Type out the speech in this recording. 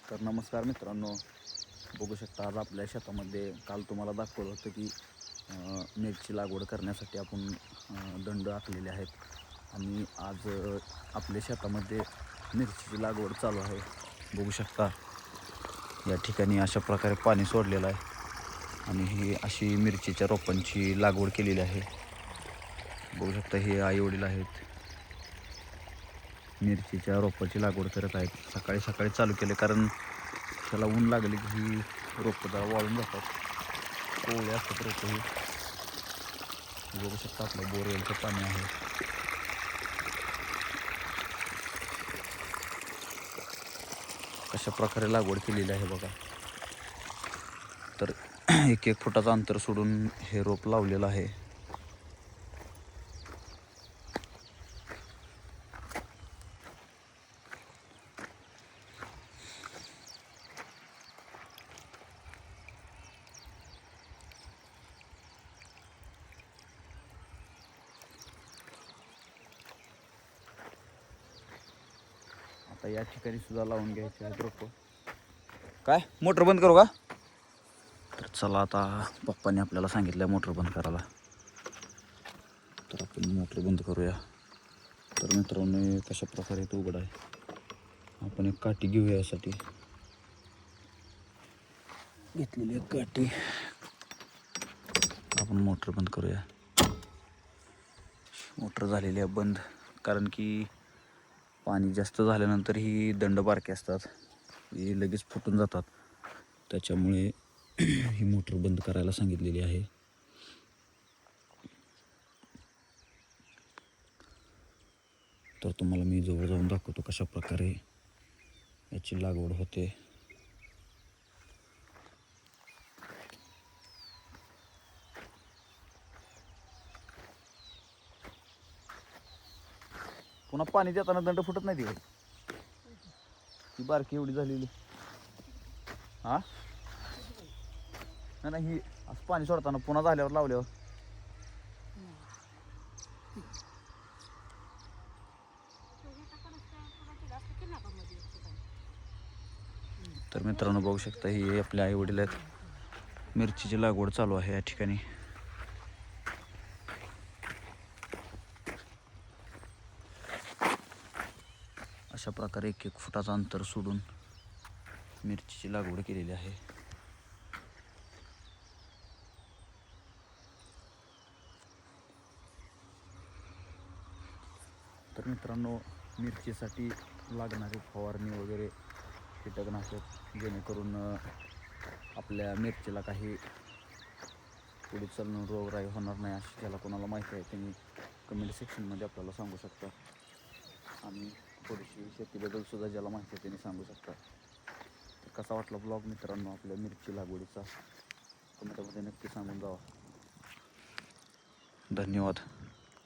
तर नमस्कार मित्रांनो, बघू शकता आज आपल्या शेतामध्ये काल तुम्हाला दाखवलं होतं की मिरची लागवड करण्यासाठी आपण दंड आखलेले आहेत आणि आज आपल्या शेतामध्ये मिरचीची लागवड चालू आहे. बघू शकता या ठिकाणी अशा प्रकारे पाणी सोडलेलं आहे आणि ही अशी मिरचीच्या रोपांची लागवड केलेली आहे. बघू शकता हे आई वडील आहेत, मिरचीच्या रोपाची लागवड करत आहेत. सकाळी सकाळी चालू केले कारण त्याला ऊन लागले की ही रोपं जरा वाळून जातात, कोवळे असतात रोपं ही. बघू शकता आपलं बोरवेलचं पाणी आहे. कशा प्रकारे लागवड केलेली आहे बघा. तर 1-1 फुटाचं अंतर सोडून हे रोप लावलेलं आहे. आता या ठिकाणी सुद्धा लावून घ्यायचे आहेत रोपं. काय मोटर बंद करू का? तर चला, आता पप्पांनी आपल्याला सांगितलं मोटर बंद करायला, तर आपण मोटर बंद करूया. तर मित्रांनो, कशा प्रकारे तो उघडा आहे. आपण एक काठी घेऊया, यासाठी घेतलेली एक काठी. आपण मोटर बंद करूया. मोटर झालेली आहे बंद, कारण की पाणी जास्त झाल्यानंतर ही दंड बारके असतात, ही लगेच फुटून जातात. त्याच्यामुळे ही मोटर बंद करायला सांगितलेली आहे. तर तुम्हाला मी जवळ जाऊन दाखवतो कशा प्रकारे याची लागवड होते. पुन्हा पाणी देताना दंड फुटत नाही ती बारकी एवढी झालेली. हा नाही, ही असं पाणी सोडताना पुन्हा झाल्यावर लावल्यावर तर मित्रांनो, बघू शकता ही आपल्या आई वडील आहेत. मिरचीची लागवड चालू आहे या ठिकाणी. अशा प्रकारे 1-1 फुटाचं अंतर सोडून मिरचीची लागवड केलेली आहे. तर मित्रांनो, मिरचीसाठी लागणारी फवारणी वगैरे, कीटकनाशक, जेणेकरून आपल्या मिरचीला काही पुढे चालून रोगराई होणार नाही, अशी ज्याला कोणाला माहिती आहे त्यांनी कमेंट सेक्शनमध्ये आपल्याला सांगू शकता. आणि थोडीशी शेतीबद्दल सुद्धा ज्याला माहिती आहे त्यांनी सांगू शकता. तर कसा वाटला ब्लॉग मित्रांनो आपल्या मिरची लागवडीचा, कमेंटमध्ये नक्की सांगून जावा. धन्यवाद.